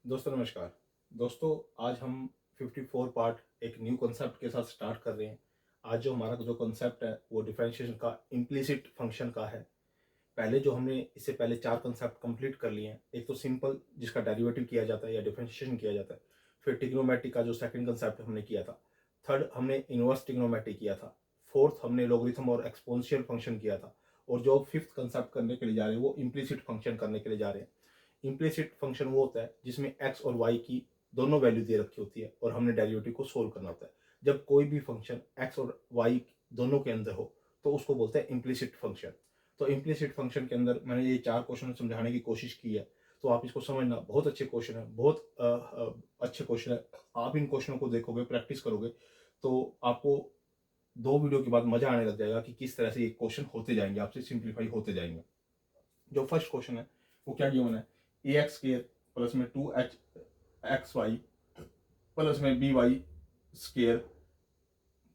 दोस्तों नमस्कार। दोस्तों आज हम 54 पार्ट एक न्यू कॉन्सेप्ट के साथ स्टार्ट कर रहे हैं। आज जो हमारा जो कॉन्सेप्ट है वो डिफरेंशिएशन का इम्प्लिसिट फंक्शन का है। पहले जो हमने इससे पहले 4 कॉन्सेप्ट कंप्लीट कर लिए हैं। एक तो सिंपल जिसका डेरिवेटिव किया जाता है या डिफरेंशिएशन किया जाता है। फिर ट्रिग्नोमेट्री का जो सेकंड कॉन्सेप्ट हमने किया था। थर्ड हमने इनवर्स ट्रिग्नोमेट्री किया था। फोर्थ हमने लॉगरिथम और एक्सपोनेंशियल फंक्शन किया था। और जो फिफ्थ कॉन्सेप्ट करने के लिए जा रहे हैं वो इम्प्लिसिट फंक्शन करने के लिए जा रहे हैं। इम्प्लिसिट फंक्शन वो होता है जिसमें एक्स और वाई की दोनों वैल्यू दे रखी होती है और हमने डेरिवेटिव को सोल्व करना होता है। जब कोई भी फंक्शन एक्स और वाई दोनों के अंदर हो तो उसको बोलते हैं इम्प्लिसिट फंक्शन। तो इम्प्लिसिट फंक्शन के अंदर मैंने ये 4 क्वेश्चन समझाने की कोशिश की है। तो आप इसको समझना, बहुत अच्छे क्वेश्चन है, बहुत अच्छे क्वेश्चन है। आप इन क्वेश्चनों को देखोगे, प्रैक्टिस करोगे तो आपको 2 वीडियो के बाद मजा आने लग जाएगा कि किस तरह से ये क्वेश्चन होते जाएंगे, आपसे सिंप्लीफाई होते जाएंगे। जो फर्स्ट क्वेश्चन है वो क्या गिवन है, ए एक्स स्केयर प्लस में 2 एक्स वाई प्लस में बी वाई स्केयर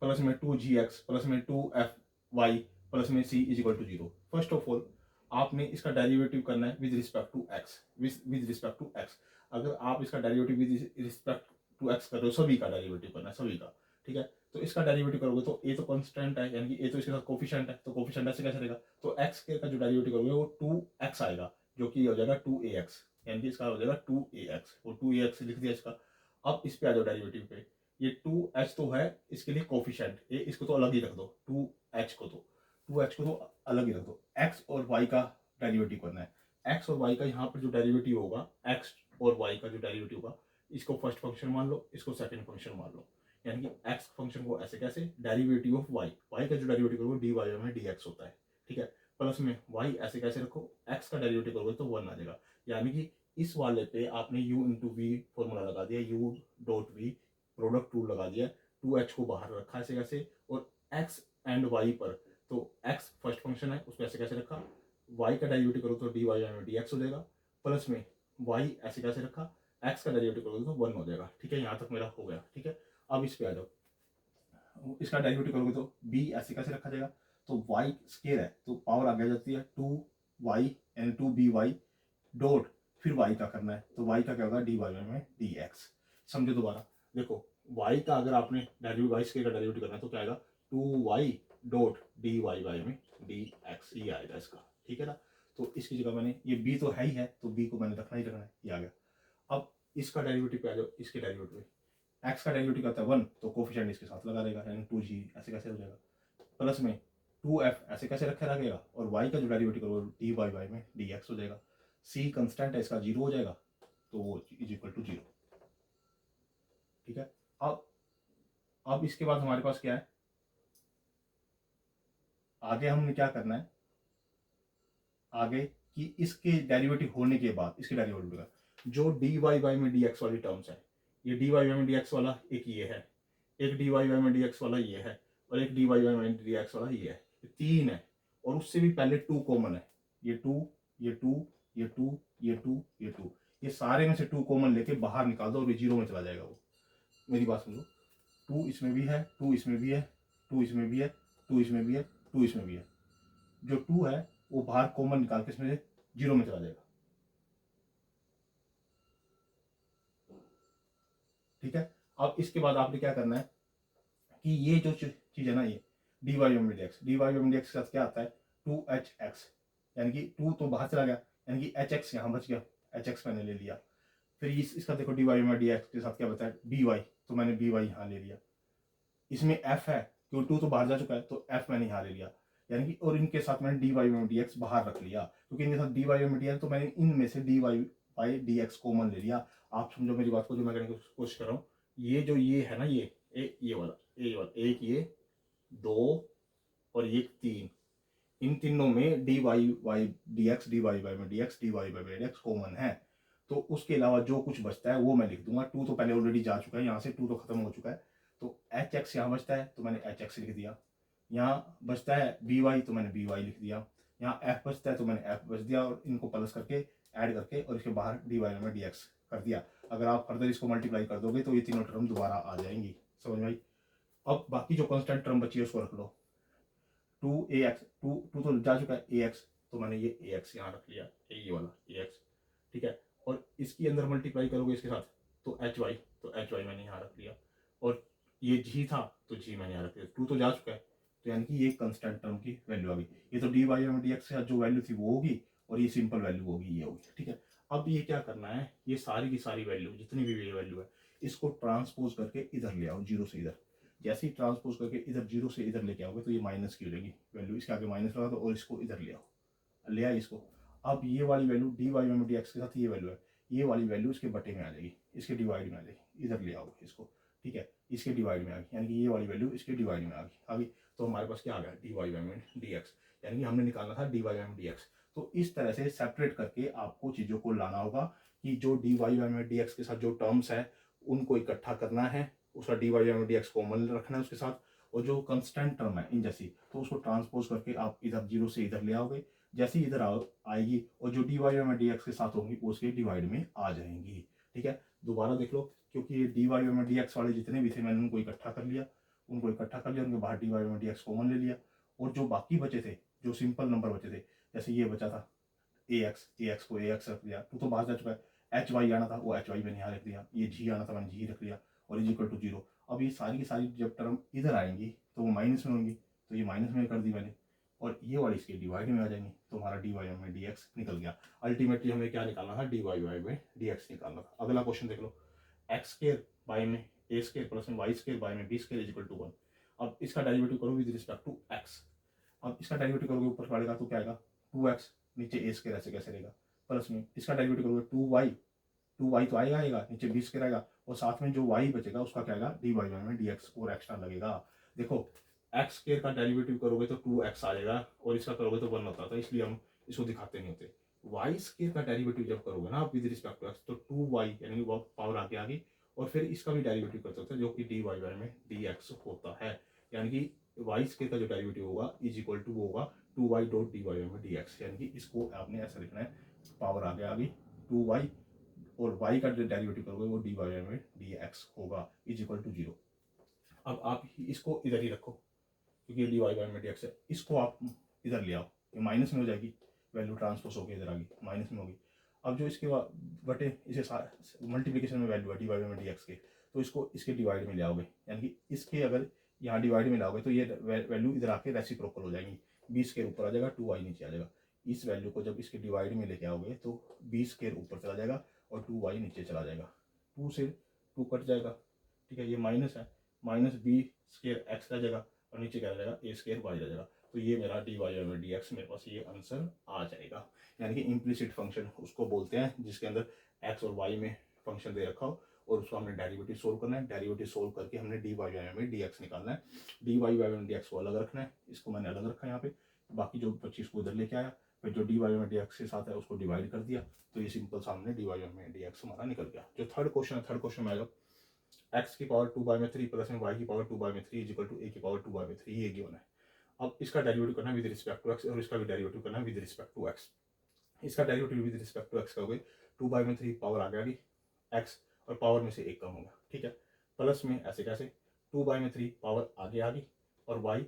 प्लस में 2 जी एक्स प्लस में 2 एफ वाई प्लस में C is equal to 0। First of all आपने इसका डेरिवेटिव करना है with respect to X. With respect to X, अगर आप इसका derivative with respect to X कर रहे हो, सभी का डेरिवेटिव करना है, सभी का। ठीक है, तो इसका डेरिवेटिव करोगे तो ए तो कांस्टेंट है, यानी कि ए तो इसके साथ कोफिशिएंट है, तो कोफिशिएंट ऐसे कैसे रहेगा, तो एक्स के का जो डेरिवेटिव करोगे वो 2x आएगा, जो कि हो जाएगा 2ax, यानी कि इसका हो जाएगा 2ax, वो 2ax लिख दिया इसका। अब इस पे आ जाओ डेरिवेटिव पे। ये 2h तो है इसके लिए कोफिशिएंट, ये इसको तो अलग ही रख दो, 2h को तो अलग ही रख दो। x और y का डेरिवेटिव करना है। x और y का यहाँ पर जो डेरिवेटिव होगा, x और y का जो डेरिवेटिव होगा, इसको फर्स्ट फंक्शन मान लो, इसको सेकंड फंक्शन मान लो। यानी कि x फंक्शन को ऐसे कैसे, डेरिवेटिव ऑफ y, y का जो डेरिवेटिव करोगे dy में dx होता है। ठीक है, प्लस में y ऐसे कैसे रखो, x का डेरिवेटिव करोगे तो 1 आ जाएगा। यानी कि इस वाले पे आपने u इंटू वी फॉर्मूला लगा दिया, u dot V product rule लगा दिया, 2h को बाहर रखा ऐसे कैसे, और x एंड y पर, तो x फर्स्ट फंक्शन है उसको ऐसे कैसे रखा, y का डेरिवेटिव करो तो dy में dx हो जाएगा, प्लस में y ऐसे कैसे रखा, x का डेरिवेटिव करोगे तो 1 हो जाएगा। ठीक है, यहाँ तक मेरा हो गया। ठीक है, अब इस पे आ जाओ, इसका डेरिवेटिव करोगे तो b ऐसे कैसे रखा जाएगा, तो y स्केयर है तो पावर आगे आ जाती है 2y यानी 2by डॉट, फिर y का करना है तो y का क्या होगा, dy में dx। समझो दोबारा, देखो y का अगर आपने डेरिवेटिव, y स्केयर का डेरिवेटिव करना है तो क्या आएगा, 2y डॉट dy में dx, ये आएगा इसका। ठीक है ना, तो इसकी जगह मैंने, ये b तो है ही है तो b को मैंने रखना ही रखना है, ये आ गया। अब इसका डेरिवेटिव पे आ जाओ, इसके डेरिवेटिव में x का डेरिवेटिव करता है 1 तो कोफिशिएंट इसके साथ लगा रहेगा, यानी 2g ऐसे कैसे हो जाएगा, प्लस में 2f ऐसे कैसे रखे रहेगा, और y का जो डेरिवेटिव करोगे dy में dx हो जाएगा। c कंस्टेंट है इसका 0 हो जाएगा, तो वो इज इक्वल टू 0। ठीक है, अब इसके बाद हमारे पास क्या है, आगे हमने क्या करना है, आगे कि इसके डेरिवेटिव होने के बाद, इसके डेरिवेटिव का जो dy में dx वाली टर्म्स है, ये dy में dx वाला एक ये है, एक dy में dx वाला ये है, और एक dy में dx वाला ये है, ये 3 है। और उससे भी पहले 2 कॉमन है, ये 2, ये 2, ये 2, ये 2, ये 2, ये सारे में से 2 कॉमन लेके बाहर निकाल दो और ये 0 में चला जाएगा। वो मेरी बात समझो, 2 इसमें भी है, 2 इसमें भी है, 2 इसमें भी है, 2 इसमें भी है, 2 इसमें भी है, जो 2 है वो बाहर कॉमन निकाल के इसमें 0 में चला जाएगा। ठीक है, अब इसके बाद आपने क्या करना है कि ये जो चीज है ना, ये dy में dx, dy में dx के साथ क्या आता है, 2hx, यानी कि 2 तो बाहर चला गया, यानी कि hx यहाँ बच गया, hx मैंने ले लिया। फिर इसका देखो dy में dx के साथ क्या बचा है, by, तो मैंने by यहाँ ले लिया। इसमें f है क्योंकि 2 तो बाहर जा चुका है तो f मैंने यहाँ ले लिया, यानी कि, और इनके साथ मैंने dy में dx बाहर रख लिया, क्योंकि इनके साथ dy में dx, तो मैंने इनमें से dy बाई dx कॉमन ले लिया। आप समझो मेरी बात को, जो मैं कहने की कोशिश कर रहा हूँ, ये जो ये है ना, ये वाला, ये वाला एक, ये 2 और ये 3, इन तीनों में dy by dx, dy by में dx, dy by dx common है। तो उसके अलावा जो कुछ बचता है वो मैं लिख दूंगा। 2 तो पहले ऑलरेडी जा चुका है, यहाँ से 2 तो खत्म हो चुका है, तो hx यहाँ बचता है तो मैंने hx लिख दिया, यहाँ बचता है by तो मैंने by लिख दिया, यहाँ f बचता है तो मैंने f बच दिया, और इनको प्लस करके ऐड करके और इसके बाहर dy में dx कर दिया। अगर आप फर्दर इसको मल्टीप्लाई कर दोगे तो ये तीनों टर्म दोबारा आ जाएंगी। समझ में आई? अब बाकी जो कांस्टेंट टर्म बची है उसको रख लो, 2ax, 2 तो जा चुका है ax, तो मैंने ये ax यहाँ रख लिया, ये वाला ax। ठीक है, और इसकी अंदर मल्टीप्लाई करोगे इसके साथ तो एच वाई, तो एच वाई मैंने यहाँ रख लिया, और ये जी था तो जी मैंने यहाँ रख लिया, टू तो जा चुका है, तो यानी कि ये कंस्टेंट टर्म की वैल्यू आ गई। ये तो D Y M D X के साथ जो वैल्यू थी वो होगी, और ये सिंपल वैल्यू होगी, ये होगी, ठीक है। अब ये क्या करना है, ये सारी की सारी वैल्यू जितनी भी ये वैल्यू है इसको ट्रांसपोज करके इधर ले आओ, जीरो से इधर। जैसे ही ट्रांसपोज करके इधर जीरो से इधर लेके आओगे तो ये माइनस की हो जाएगी वैल्यू, इसके आगे माइनस लगा दो और इसको इधर ले आओ, ले आए इसको। अब ये वाली value D Y M D X के साथ ये वैल्यू है, ये वाली वैल्यू इसके बटे में आ जाएगी, इसके डिवाइड में आ जाएगी, इधर ले आओ इसको, ठीक है, इसके डिवाइड में आ गई, यानी कि ये वाली वैल्यू इसके डिवाइड में आ गई। तो हमारे पास क्या आ गया, D Y M D X, यानी कि हमने निकालना था D Y M D X. तो इस तरह से सेपरेट करके आपको चीज़ों को लाना होगा कि जो D Y M D X के साथ जो टर्म्स है उनको इकट्ठा करना है, उसका D Y M D X common रखना है उसके साथ, और जो कंस्टेंट टर्म है इन जैसी तो उसको ट्रांसपोज करके आप इधर जीरो से इधर ले आओगे, जैसे ही इधर आएगी और जो D Y M D X के साथ होंगी वो उसके डिवाइड में आ जाएंगी, ठीक है। दोबारा देख लो, क्योंकि ये D Y M D X वाले जितने भी थे मैंने उनको इकट्ठा कर लिया, उनके बाहर D Y M D X common ले लिया, और जो बाकी बचे थे, जो सिंपल नंबर बचे थे, जैसे ये बचा था ए एक्स को ए एक्स रख दिया, तो बाहर जा चुका है, एच वाई आना था वो एच वाई मैंने यहाँ रख दिया, ये जी आना था मैंने जी रख लिया, और इज इक्वल टू जीरो। अब ये सारी की सारी जब टर्म इधर आएंगी तो वो माइनस में होंगी, तो ये माइनस में कर दी मैंने, और ये वाली इसके डिवाइड में आ जाएंगी, तो हमारा डी वाई में डी एक्स निकल गया। अल्टीमेटली हमें क्या निकालना था, डी वाई में डी एक्स निकालना था। अगला क्वेश्चन देख लो, एक्स स्केयर बाय में ए स्केयर प्लस में वाई स्केयर बाय में B square is equal to 1। अब इसका डेरिवेटिव करो विद रिस्पेक्ट टू एक्स। अब इसका डेरिवेटिव करोगे ऊपर पड़ेगा तो क्या आएगा 2x, नीचे ए स्केयर ऐसे कैसे रहेगा, प्लस में इसका डेरिवेटिव करोगे 2y तो आएगा नीचे बी स्केयर आएगा, और साथ में जो y बचेगा उसका क्या आएगा डी वाई में डी एक्स और एक्स्ट्रा लगेगा। देखो एक्स स्केयर का डेरिवेटिव करोगे तो 2x आएगा, और इसका करोगे तो 1 होता था, इसलिए हम इसको दिखाते नहीं होते। वाई स्केयर का डेरिवेटिव जब करोगे ना विद रिस्पेक्ट टू एक्स तो 2y यानी वो पावर आगे आ गई, और फिर इसका भी डेरिवेटिव करते होते हैं जो कि डी वाई में डी एक्स होता है, यानी कि वाई स्केयर का जो डेरिवेटिव होगा इज इक्वल टू वो होगा 2y डॉट डी वाई में डी एक्स, यानी कि इसको आपने ऐसा लिखना है, पावर आगे आ गई 2y, और y का जो डेरिवेटिव करोगे वो डी वाई में डी एक्स होगा इज इक्वल टू 0। अब आप इसको इधर ही रखो क्योंकि डी वाई में डी एक्स है, इसको आप इधर ले आओ, ये माइनस में हो जाएगी, वैल्यू ट्रांसपोज होकर इधर आ गई, माइनस में होगी। अब जो इसके बटे इसे मल्टीप्लिकेशन में वैल्यू है डी वाई में डी एक्स के, तो इसको इसके डिवाइड में ले आओगे, यानी कि इसके अगर यहाँ डिवाइड में लाओगे तो ये वैल्यू इधर आके रेसिप्रोकल हो जाएगी, 20 के ऊपर आ जाएगा, 2y नीचे आ जाएगा। इस वैल्यू को जब इसके डिवाइड में लेके आओगे तो 20 के ऊपर चला जाएगा और 2y नीचे चला जाएगा, 2 से 2 कट जाएगा, ठीक है, ये माइनस है, माइनस बी स्केयर एक्स रह जाएगा, और नीचे क्या रह जाएगा ए स्केयर वाई रह जाएगा। तो ये मेरा डी वाई में डी एक्स मेरे पास ये आंसर आ जाएगा, यानी कि इम्प्लिसिट फंक्शन उसको बोलते हैं जिसके अंदर एक्स और वाई में फंक्शन दे रखा हो और उसको हमने डेरिवेटिव सोल्व करना है, डेरिवेटिव सोल्व करके हमने डी वाई में डी एक्स निकालना है, डी वाई में डी एक्स को अलग रखना है, इसको मैंने अलग रखा है यहाँ पे, बाकी जो 25 को इधर लेके आया, फिर जो डी वाई में डी एक्स के साथ है उसको डिवाइड कर दिया, तो ये सिंपल सामने डी वाई में डी एक्स हमारा निकल गया। जो थर्ड क्वेश्चन है, थर्ड क्वेश्चन में आएगा एक्स की पावर 2/3 प्लस में वाई की पावर 2/3 इज इक्वल टू ए की पावर 2/3, ये गिवन है। अब इसका डेरिवेटिव करना है विद रिस्पेक्ट टू एक्स, और इसका भी डेरिवेटिव करना है विद रिस्पेक्ट टू एक्स। इसका derivative with respect to X करोगे 2/3 पावर आ गया एक्स, और पावर में से एक कम होगा, ठीक है, प्लस में ऐसे कैसे 2/3 पावर आगे आ गई, और y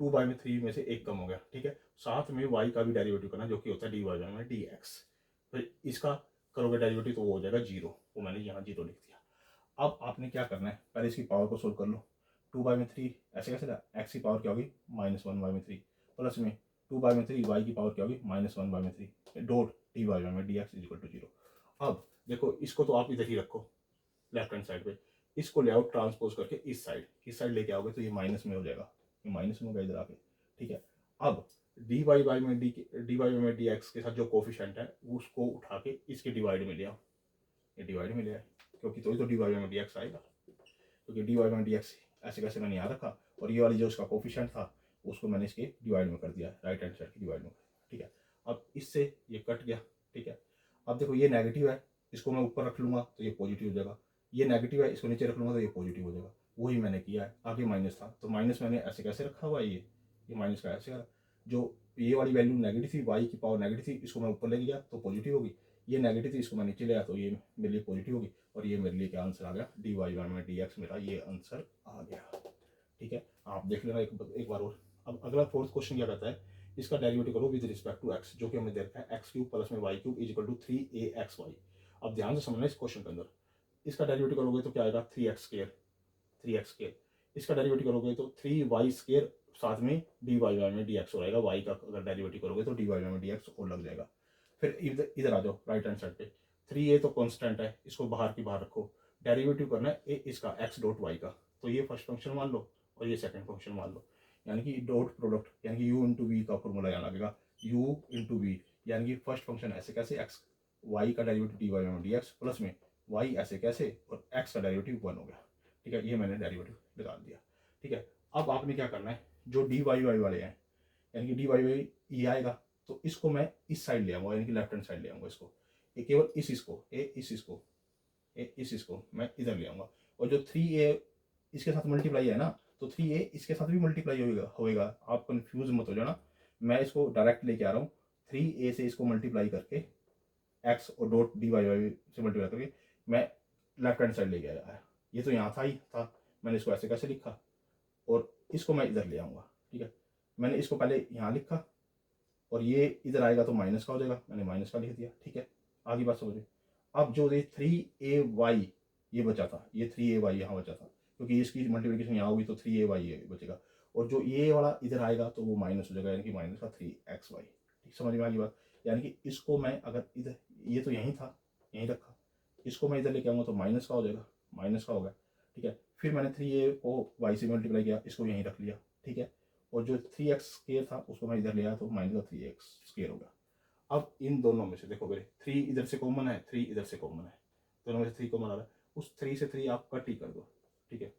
2/3 में से एक कम हो गया, ठीक है, साथ में y का भी डेरिवेटिव करना जो कि होता है डी वाई में डी एक्स, फिर इसका करोगे डेरिवेटिव तो वो हो जाएगा 0, वो मैंने यहाँ 0 लिख दिया। अब आपने क्या करना है, पहले इसकी पावर को सोल्व कर लो, 2/3 ऐसे कैसे था, एक्स की पावर क्या होगी -1/3, प्लस में 2/3 वाई की पावर क्या होगी -1/3 डॉट डी वाई में D X is equal to 0। अब देखो इसको तो आप इधर ही रखो लेफ्ट हैंड साइड पे, इसको ले आओ ट्रांसपोज करके इस साइड लेके आओगे तो ये माइनस में हो जाएगा, ये माइनस में होगा इधर आके, ठीक है। अब डी वाई में डी एक्स के साथ जो कोफिशिएंट है उसको उठा के इसके डिवाइड में ले आओ, ये डिवाइड में ले आए क्योंकि तो डी वाई में डी एक्स आएगा, क्योंकि डी वाई में डी एक्स ऐसे कैसे मैंने यहाँ रखा, और ये वाली जो उसका कोफिशिएंट था उसको मैंने इसके डिवाइड में कर दिया, राइट हैंड साइड की डिवाइड में, ठीक है। अब इससे ये कट गया, ठीक है। अब देखो ये नेगेटिव है, इसको मैं ऊपर रख लूँगा तो ये पॉजिटिव हो जाएगा, ये नेगेटिव है इसको नीचे रख लूँगा तो ये पॉजिटिव हो जाएगा, वही मैंने किया है। आगे माइनस था तो माइनस मैंने ऐसे कैसे रखा हुआ है, ये माइनस का ऐसे करा, जो ये वाली वैल्यू नेगेटिव थी, वाई की पावर नेगेटिव थी, इसको मैं ऊपर ले गया तो पॉजिटिव होगी, ये नेगेटिव थी इसको मैं नीचे ले आया तो ये मेरे लिए पॉजिटिव होगी, और ये मेरे लिए क्या आंसर आ गया डी वाई में डी एक्स, मेरा ये आंसर आ गया, ठीक है। आप देख लेना एक बार और। अब अगला फोर्थ क्वेश्चन क्या कहता है, इसका डेरिवेटिव करो विद रिस्पेक्ट टू एक्स, जो कि हमने देखा है x³ प्लस में y³ is equal to 3axy। अब ध्यान से समझना इस क्वेश्चन के अंदर, इसका डेरिवेटिव करोगे तो क्या आएगा 3x², 3x²। इसका डेरिवेटिव करोगे तो 3y² साथ में dy में dx हो जाएगा, y का अगर डेरिवेटिव करोगे तो dy में dx और लग जाएगा। फिर इधर इधर आ जाओ राइट हैंड साइड पे, 3a तो कांस्टेंट है, इसको बाहर की बाहर रखो, डेरिवेटिव करना है ए इसका x डॉट y का, तो ये फर्स्ट फंक्शन मान लो और ये सेकंड फंक्शन मान लो, यानी कि डॉट प्रोडक्ट यानी कि u इंटू वी का फॉर्मूला यहाँ लगेगा, u इंटू वी, यानी कि फर्स्ट फंक्शन ऐसे कैसे x y का डेरिवेटिव dy में dx प्लस में y ऐसे कैसे और x का डेरिवेटिव 1 हो गया। ठीक है, ये मैंने डेरिवेटिव निकाल दिया। ठीक है, अब आपने क्या करना है, जो dy y वाले हैं यानी कि dy y ये आएगा तो इसको मैं इस साइड ले आऊंगा, यानी कि लेफ्ट हैंड साइड ले आऊंगा इसको, ये केवल इसको मैं इधर ले आऊंगा, और जो 3a इसके साथ मल्टीप्लाई है ना, तो 3a इसके साथ भी मल्टीप्लाई होएगा, आप कंफ्यूज मत हो जाना, मैं इसको डायरेक्ट लेके आ रहा हूँ, 3a से इसको मल्टीप्लाई करके x और डॉट dy से मल्टीप्लाई करके मैं लेफ्ट हैंड साइड लेके आया, ये तो यहाँ था ही था, मैंने इसको ऐसे कैसे लिखा और इसको मैं इधर ले आऊँगा। ठीक है, मैंने इसको पहले यहाँ लिखा और ये इधर आएगा तो माइनस का हो जाएगा, मैंने माइनस का लिख दिया। ठीक है, आगे बात समझिए। अब जो ये 3ay ये बचा था, ये 3ay यहाँ बचा था, क्योंकि इसकी मल्टीप्लिकेशन यहाँ होगी तो 3ay बचेगा, और जो ये वाला इधर आएगा तो वो माइनस हो जाएगा, यानी कि माइनस का 3xy। ठीक, समझ में आ गई बात, यानी कि इसको मैं अगर इधर, ये तो यहीं था यहीं रखा, इसको मैं इधर लेके आऊँगा तो माइनस का हो जाएगा, माइनस का होगा। ठीक है, फिर मैंने 3a को y से मल्टीप्लाई किया, इसको यहीं रख लिया। ठीक है, और जो 3x² था उसको मैं इधर ले आया तो माइनस का 3x² होगा। अब इन दोनों में से देखो मेरे 3 इधर से कॉमन है, 3 इधर से कॉमन है, दोनों में से 3 कॉमन आ रहा है, उस 3 से 3 आप कट ही कर दो। ठीक है,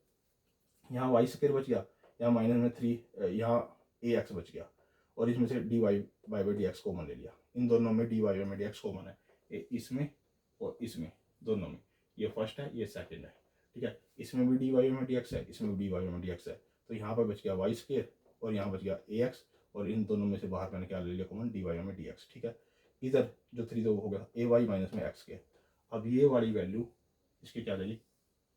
यहाँ y² बच गया, यहाँ माइनस में 3 यहाँ ax बच गया, और इसमें से dy बाई dx कॉमन ले लिया, इन दोनों में dy में dx कॉमन है, इसमें और इसमें दोनों में, ये फर्स्ट है ये सेकंड है। ठीक है, इसमें भी dy में dx है, इसमें भी dy में dx है, तो यहाँ पर बच गया y² और यहाँ बच गया ax, और इन दोनों में से बाहर मैंने क्या ले लिया कॉमन, dy में dx। ठीक है, इधर जो 3 तो हो गया ay माइनस में x², अब ये वाली वैल्यू इसकी क्या जाएगी,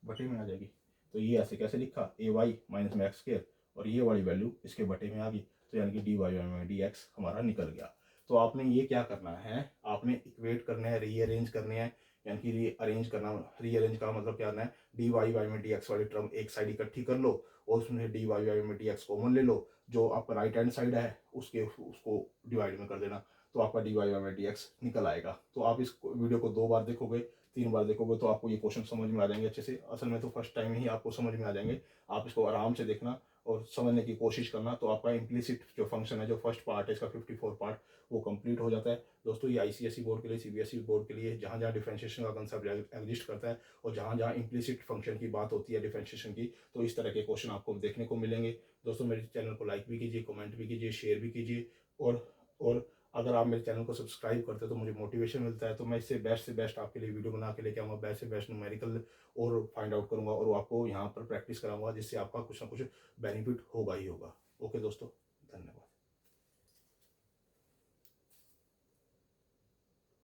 बटे में आ जाएगी, तो ये ऐसे कैसे लिखा ay माइनस में x² और ये वाली वैल्यू इसके बटे में आ गई, तो यानी कि dy में dx हमारा निकल गया। तो आपने ये क्या करना है, आपने इक्वेट करने हैं, रीअरेंज करने हैं, यानी कि रीअरेंज करना, रीअरेंज का मतलब क्या करना है, dy में dx वाली टर्म एक साइड इकट्ठी कर लो और उसमें dy में dx कॉमन ले लो, जो आपका राइट हैंड साइड है उसको डिवाइड में कर देना, तो आपका dy में dx निकल आएगा। तो आप इस वीडियो को 2 बार देखोगे, 3 बार देखोगे तो आपको ये क्वेश्चन समझ में आ जाएंगे अच्छे से, असल में तो फर्स्ट टाइम ही आपको समझ में आ जाएंगे, आप इसको आराम से देखना और समझने की कोशिश करना, तो आपका इम्प्लिसिट जो फंक्शन है, जो फर्स्ट पार्ट है इसका 54 पार्ट, वो कंप्लीट हो जाता है। दोस्तों ये ICSE बोर्ड के लिए, CBSE बोर्ड के लिए, जहाँ जहाँ डिफरेंशिएशन का कंसेप्ट एग्जिस्ट करता है और जहाँ जहाँ इम्प्लिसिट फंक्शन की बात होती है डिफरेंशिएशन की, तो इस तरह के क्वेश्चन आपको देखने को मिलेंगे। दोस्तों मेरे चैनल को लाइक भी कीजिए, कमेंट भी कीजिए, शेयर भी कीजिए, और अगर आप मेरे चैनल को सब्सक्राइब करते हो तो मुझे मोटिवेशन मिलता है, तो मैं इससे बेस्ट से बेस्ट आपके लिए वीडियो बना के लेके आऊँगा, बेस्ट से बेस्ट न्यूमेरिकल और फाइंड आउट करूँगा, और आपको यहाँ पर प्रैक्टिस कराऊंगा, जिससे आपका कुछ ना कुछ बेनिफिट होगा ही होगा। ओके दोस्तों, धन्यवाद।